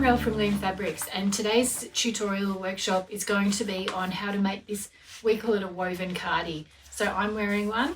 Rel from Loom Fabrics, and today's tutorial workshop is going to be on how to make this, we call it a woven cardi. So I'm wearing one.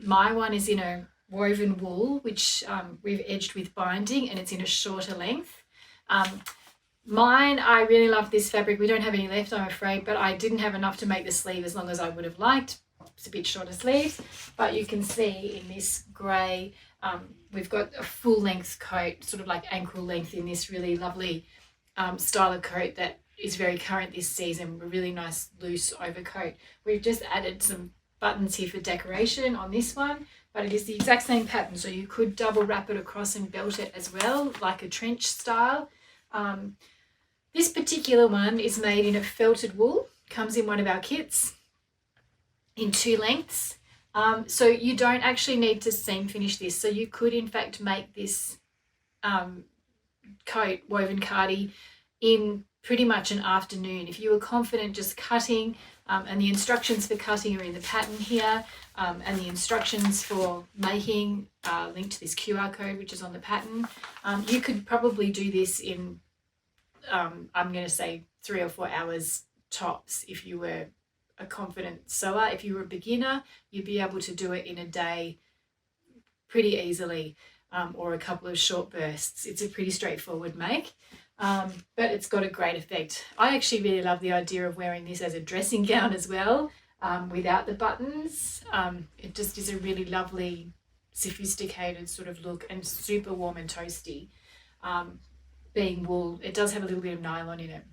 My one is in a woven wool, which we've edged with binding, and it's in a shorter length. Mine, I really love this fabric. We don't have any left, I'm afraid, but I didn't have enough to make the sleeve as long as I would have liked. It's a bit shorter sleeves, but you can see in this grey, we've got a full length coat, sort of like ankle length, in this really lovely style of coat that is very current this season, a really nice loose overcoat. We've just added some buttons here for decoration on this one, but it is the exact same pattern, so you could double wrap it across and belt it as well, like a trench style. This particular one is made in a felted wool, comes in one of our kits in 2 lengths. So you don't actually need to seam finish this. So you could in fact make this coat, woven cardi, in pretty much an afternoon. If you were confident just cutting, and the instructions for cutting are in the pattern here, and the instructions for making are linked to this QR code which is on the pattern. You could probably do this in, I'm going to say 3 or 4 hours tops if you were a confident sewer. If you were a beginner, you'd be able to do it in a day pretty easily, or a couple of short bursts. It's a pretty straightforward make, but it's got a great effect. I actually really love the idea of wearing this as a dressing gown as well, without the buttons. It just is a really lovely, sophisticated sort of look, and super warm and toasty. Being wool, it does have a little bit of nylon in it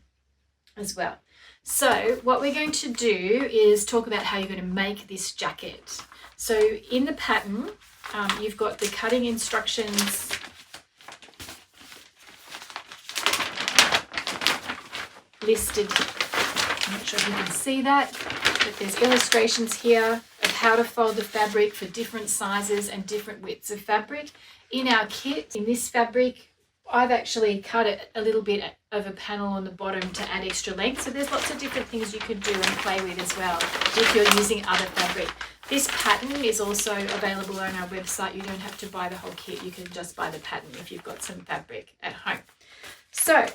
as well. So what we're going to do is talk about how you're going to make this jacket. So in the pattern, you've got the cutting instructions listed. I'm not sure if you can see that, but there's illustrations here of how to fold the fabric for different sizes and different widths of fabric. In our kit, in this fabric, I've actually cut it a little bit of a panel on the bottom to add extra length. So there's lots of different things you could do and play with as well if you're using other fabric. This pattern is also available on our website. You don't have to buy the whole kit. You can just buy the pattern if you've got some fabric at home. So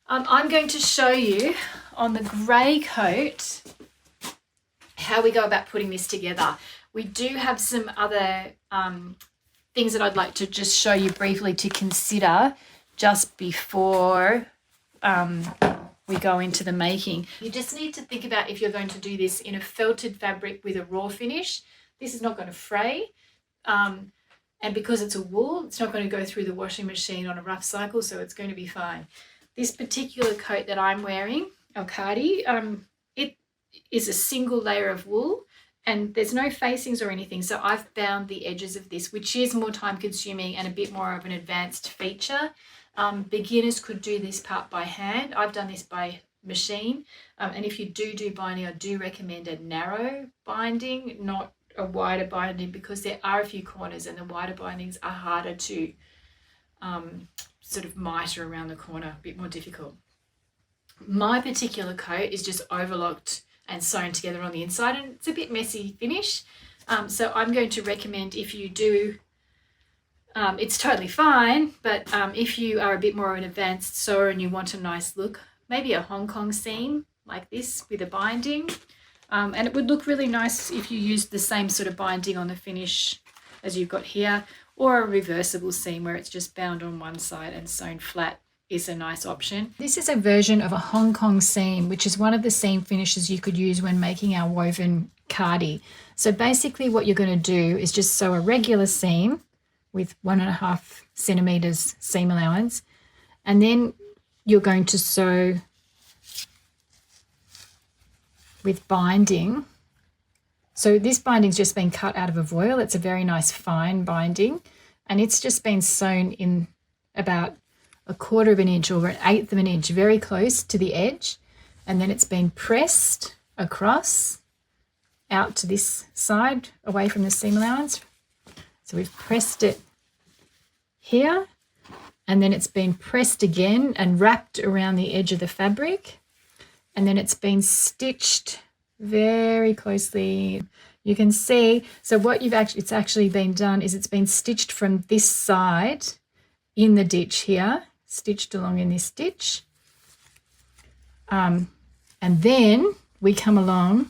I'm going to show you on the grey coat how we go about putting this together. We do have some other things that I'd like to just show you briefly to consider just before we go into the making. You just need to think about if you're going to do this in a felted fabric with a raw finish. This is not going to fray, and because it's a wool, it's not going to go through the washing machine on a rough cycle, so it's going to be fine. This particular coat that I'm wearing, our Cardy, it is a single layer of wool, and there's no facings or anything, so I've bound the edges of this, which is more time consuming and a bit more of an advanced feature. Beginners could do this part by hand. I've done this by machine, and if you do binding, I do recommend a narrow binding, not a wider binding, because there are a few corners and the wider bindings are harder to sort of miter around the corner, a bit more difficult. My particular coat is just overlocked and sewn together on the inside, and it's a bit messy finish. So I'm going to recommend, if you do, it's totally fine, but if you are a bit more of an advanced sewer and you want a nice look, maybe a Hong Kong seam like this with a binding, and it would look really nice if you used the same sort of binding on the finish as you've got here, or a reversible seam where it's just bound on one side and sewn flat is a nice option. This is a version of a Hong Kong seam, which is one of the seam finishes you could use when making our woven cardi. So basically what you're going to do is just sew a regular seam with 1.5 centimeters seam allowance, and then you're going to sew with binding. So this binding's just been cut out of a voile. It's a very nice fine binding, and it's just been sewn in about 1/4 of an inch or 1/8 of an inch, very close to the edge, and then it's been pressed across out to this side away from the seam allowance. So we've pressed it here, and then it's been pressed again and wrapped around the edge of the fabric, and then it's been stitched very closely. You can see, so what it's actually been done is it's been stitched from this side in the ditch here. stitched along in this stitch. And then we come along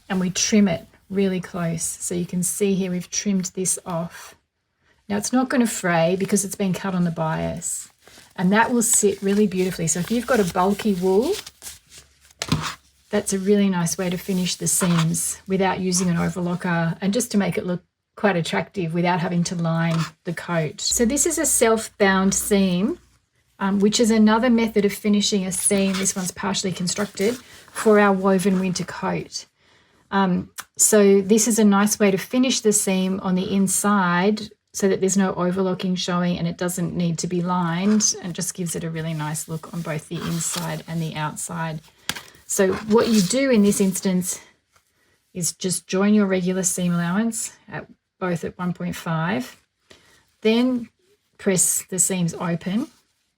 and we trim it really close. So you can see here we've trimmed this off. Now it's not going to fray because it's been cut on the bias, and that will sit really beautifully. So if you've got a bulky wool, that's a really nice way to finish the seams without using an overlocker, and just to make it look quite attractive without having to line the coat. So this is a self-bound seam, which is another method of finishing a seam. This one's partially constructed for our woven winter coat. So this is a nice way to finish the seam on the inside so that there's no overlocking showing and it doesn't need to be lined, and just gives it a really nice look on both the inside and the outside. So what you do in this instance is just join your regular seam allowance at both at 1.5, then press the seams open,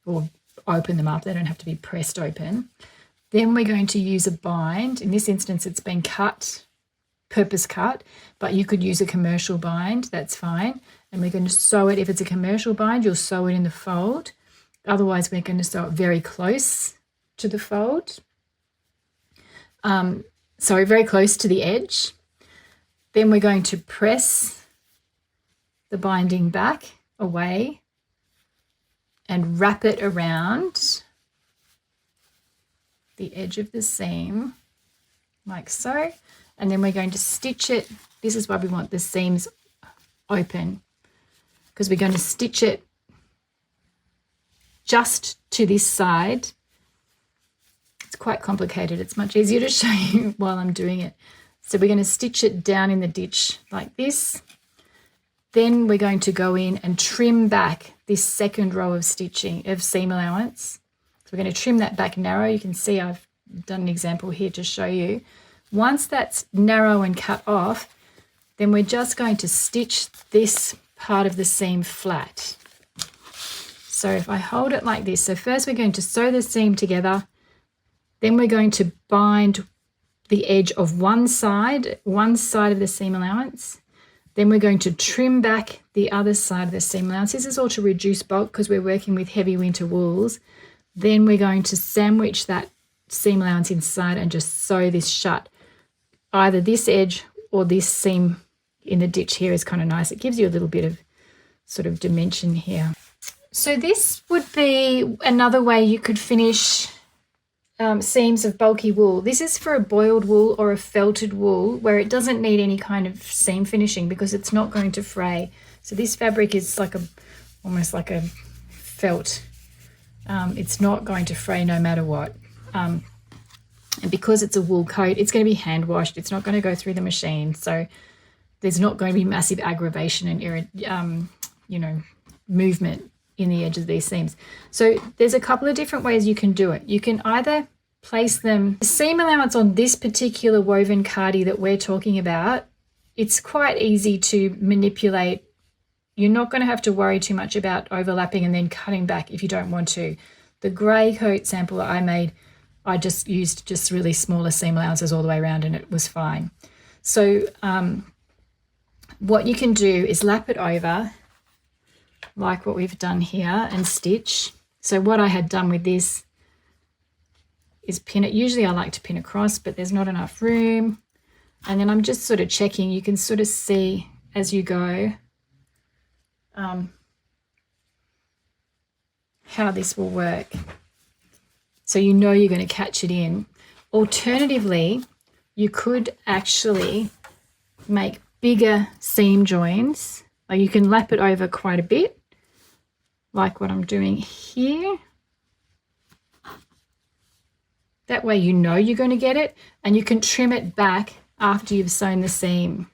or open them up. They don't have to be pressed open. Then we're going to use a bind. In this instance, it's been cut, purpose cut, but you could use a commercial bind, that's fine. And we're going to sew it. If it's a commercial bind, you'll sew it in the fold. Otherwise, we're going to sew it very close to the fold. So very close to the edge. Then we're going to press the binding back away and wrap it around the edge of the seam like so. And then we're going to stitch it. This is why we want the seams open, because we're going to stitch it just to this side. It's quite complicated. It's much easier to show you while I'm doing it. So we're going to stitch it down in the ditch like this. Then we're going to go in and trim back this second row of stitching of seam allowance. So we're going to trim that back narrow. You can see I've done an example here to show you. Once that's narrow and cut off, then we're just going to stitch this part of the seam flat. So if I hold it like this, so first we're going to sew the seam together, then we're going to bind the edge of one side of the seam allowance. Then we're going to trim back the other side of the seam allowance. This is all to reduce bulk because we're working with heavy winter wools. Then we're going to sandwich that seam allowance inside and just sew this shut. Either this edge or this seam in the ditch here is kind of nice. It gives you a little bit of sort of dimension here. So this would be another way you could finish seams of bulky wool. This is for a boiled wool or a felted wool where it doesn't need any kind of seam finishing because it's not going to fray. So this fabric is like almost like a felt. It's not going to fray no matter what. And because it's a wool coat, it's going to be hand washed. It's not going to go through the machine. So there's not going to be massive aggravation and movement in the edge of these seams. So there's a couple of different ways you can do it. You can either place the seam allowance on this particular woven cardi that we're talking about. It's quite easy to manipulate. You're not going to have to worry too much about overlapping and then cutting back if you don't want to. The grey coat sample that I made, I just used just really smaller seam allowances all the way around and it was fine. So what you can do is lap it over like what we've done here and stitch. So what I had done with this is pin it. Usually I like to pin across, but there's not enough room. And then I'm just sort of checking. You can sort of see as you go how this will work. So you know you're going to catch it in. Alternatively, you could actually make bigger seam joins. Like you can lap it over quite a bit, like what I'm doing here. That way you know you're going to get it, and you can trim it back after you've sewn the seam.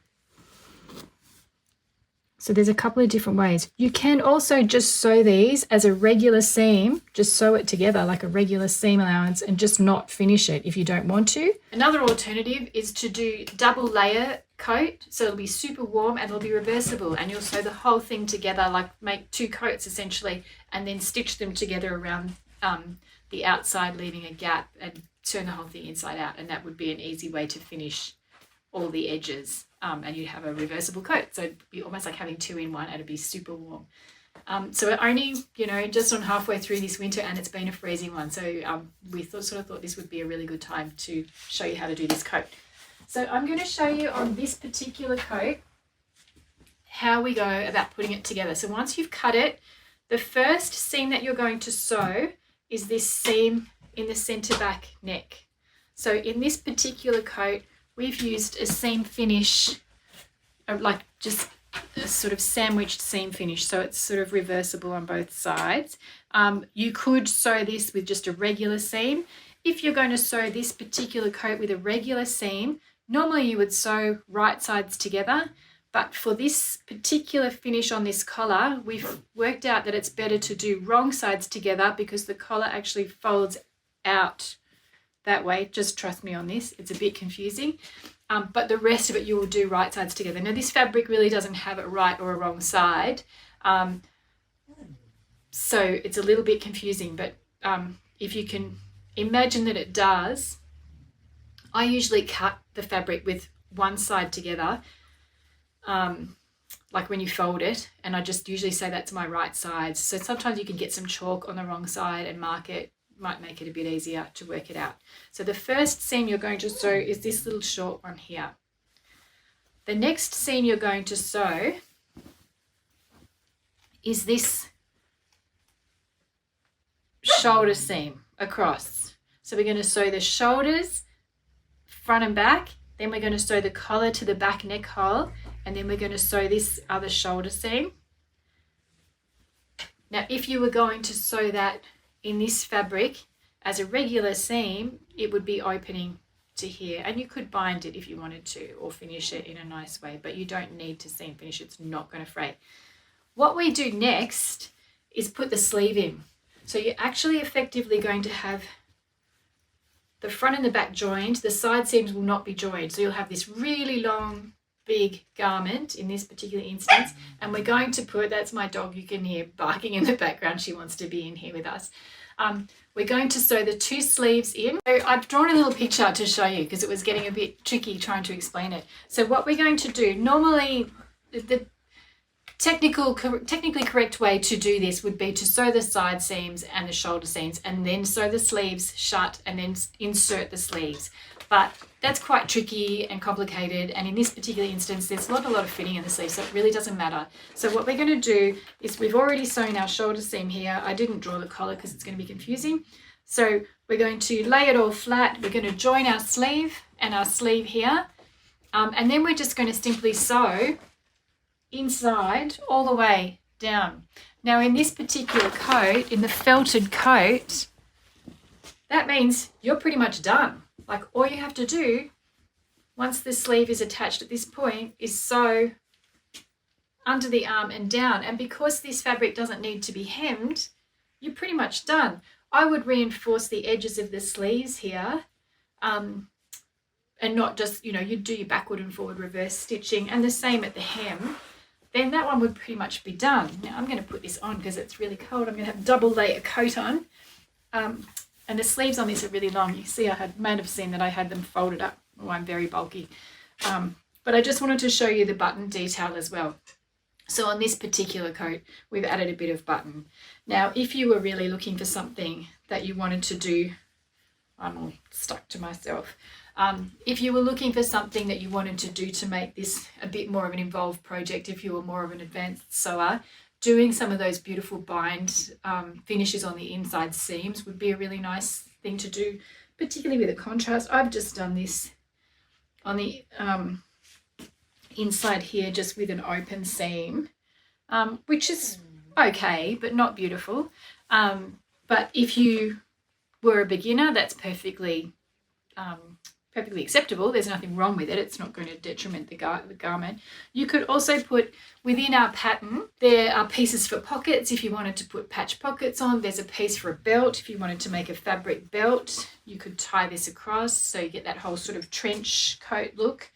So there's a couple of different ways. You can also just sew these as a regular seam, just sew it together like a regular seam allowance and just not finish it if you don't want to. Another alternative is to do double layer coat, so it'll be super warm and it'll be reversible, and you'll sew the whole thing together, like make two coats essentially, and then stitch them together around the outside, leaving a gap, and turn the whole thing inside out, and that would be an easy way to finish all the edges, and you'd have a reversible coat, so it'd be almost like having two in one, and it'd be super warm. So we're only, just on halfway through this winter, and it's been a freezing one. So we sort of thought this would be a really good time to show you how to do this coat. So I'm going to show you on this particular coat how we go about putting it together. So once you've cut it, the first seam that you're going to sew is this seam in the center back neck. So in this particular coat, we've used a seam finish, like just a sort of sandwiched seam finish, so it's sort of reversible on both sides. You could sew this with just a regular seam. If you're going to sew this particular coat with a regular seam, normally you would sew right sides together, but for this particular finish on this collar, we've worked out that it's better to do wrong sides together because the collar actually folds out that way. Just trust me on this, it's a bit confusing. But the rest of it you will do right sides together. Now this fabric really doesn't have a right or a wrong side, so it's a little bit confusing, but if you can imagine that it does, I usually cut the fabric with one side together, like when you fold it, and I just usually say that's my right side. So sometimes you can get some chalk on the wrong side and mark it. Might make it a bit easier to work it out. So the first seam you're going to sew is this little short one here. The next seam you're going to sew is this shoulder seam across. So we're going to sew the shoulders front and back, then we're going to sew the collar to the back neck hole, and then we're going to sew this other shoulder seam. Now if you were going to sew that in this fabric as a regular seam, it would be opening to here, and you could bind it if you wanted to or finish it in a nice way, but you don't need to seam finish, it's not going to fray. What we do next is put the sleeve in. So you're actually effectively going to have the front and the back joined, the side seams will not be joined, so you'll have this really long big garment in this particular instance, and we're going to put, that's my dog, you can hear barking in the background, she wants to be in here with us. We're going to sew the two sleeves in. So I've drawn a little picture to show you because it was getting a bit tricky trying to explain it. So what we're going to do, normally the technically correct way to do this would be to sew the side seams and the shoulder seams and then sew the sleeves shut and then insert the sleeves. But that's quite tricky and complicated, and in this particular instance there's not a lot of fitting in the sleeves, so it really doesn't matter. So what we're going to do is, we've already sewn our shoulder seam here. I didn't draw the collar because it's going to be confusing. So we're going to lay it all flat, we're going to join our sleeve and our sleeve here, and then we're just going to simply sew inside all the way down. Now in this particular coat, in the felted coat, that means you're pretty much done. Like all you have to do once the sleeve is attached at this point is sew under the arm and down, and because this fabric doesn't need to be hemmed, you're pretty much done. I would reinforce the edges of the sleeves here, and not just, you'd do your backward and forward reverse stitching, and the same at the hem. Then that one would pretty much be done. Now I'm going to put this on because it's really cold. I'm going to have a double layer coat on. And the sleeves on this are really long. You see, might have seen that I had them folded up. Oh, I'm very bulky. But I just wanted to show you the button detail as well. So on this particular coat, we've added a bit of button. Now, if you were really looking for something that you wanted to do, I'm all stuck to myself. If you were looking for something that you wanted to do to make this a bit more of an involved project, if you were more of an advanced sewer, doing some of those beautiful bind finishes on the inside seams would be a really nice thing to do, particularly with a contrast. I've just done this on the inside here just with an open seam, which is okay, but not beautiful. But if you were a beginner, that's perfectly acceptable. There's nothing wrong with it. It's not going to detriment the garment. You could also put within our pattern, there are pieces for pockets if you wanted to put patch pockets on. There's a piece for a belt if you wanted to make a fabric belt. You could tie this across so you get that whole sort of trench coat look.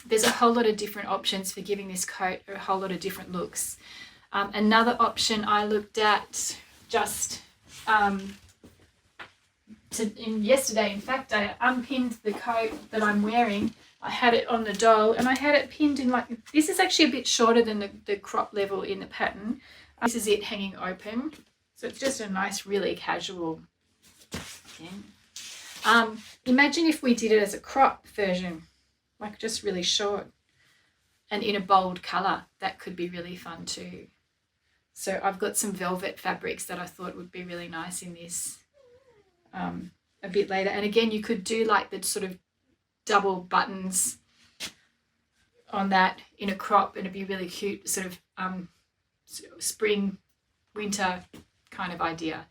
There's a whole lot of different options for giving this coat a whole lot of different looks. Another option I looked at just yesterday, in fact, I unpinned the coat that I'm wearing. I had it on the doll and I had it pinned in, like, this is actually a bit shorter than the crop level in the pattern. This is it hanging open. So it's just a nice, really casual thing. Imagine if we did it as a crop version, like just really short and in a bold colour. That could be really fun too. So I've got some velvet fabrics that I thought would be really nice in this a bit later. And again, you could do like the sort of double buttons on that in a crop, and it'd be really cute, sort of spring, winter kind of idea.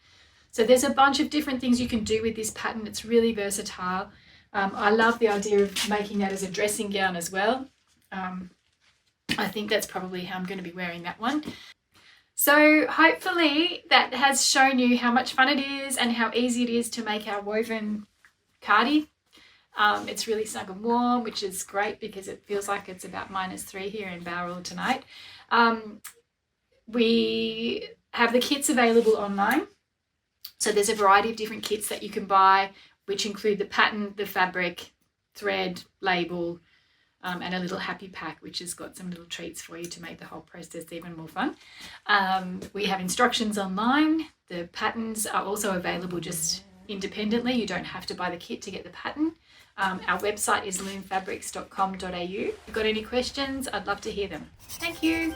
So there's a bunch of different things you can do with this pattern. It's really versatile. I love the idea of making that as a dressing gown as well. I think that's probably how I'm going to be wearing that one. So hopefully that has shown you how much fun it is and how easy it is to make our woven cardi. It's really snug and warm, which is great because it feels like it's about -3 here in Bowral tonight. We have the kits available online. So there's a variety of different kits that you can buy, which include the pattern, the fabric, thread, label, and a little happy pack, which has got some little treats for you to make the whole process even more fun. We have instructions online. The patterns are also available just independently. You don't have to buy the kit to get the pattern. Our website is loomfabrics.com.au. If you've got any questions, I'd love to hear them. Thank you.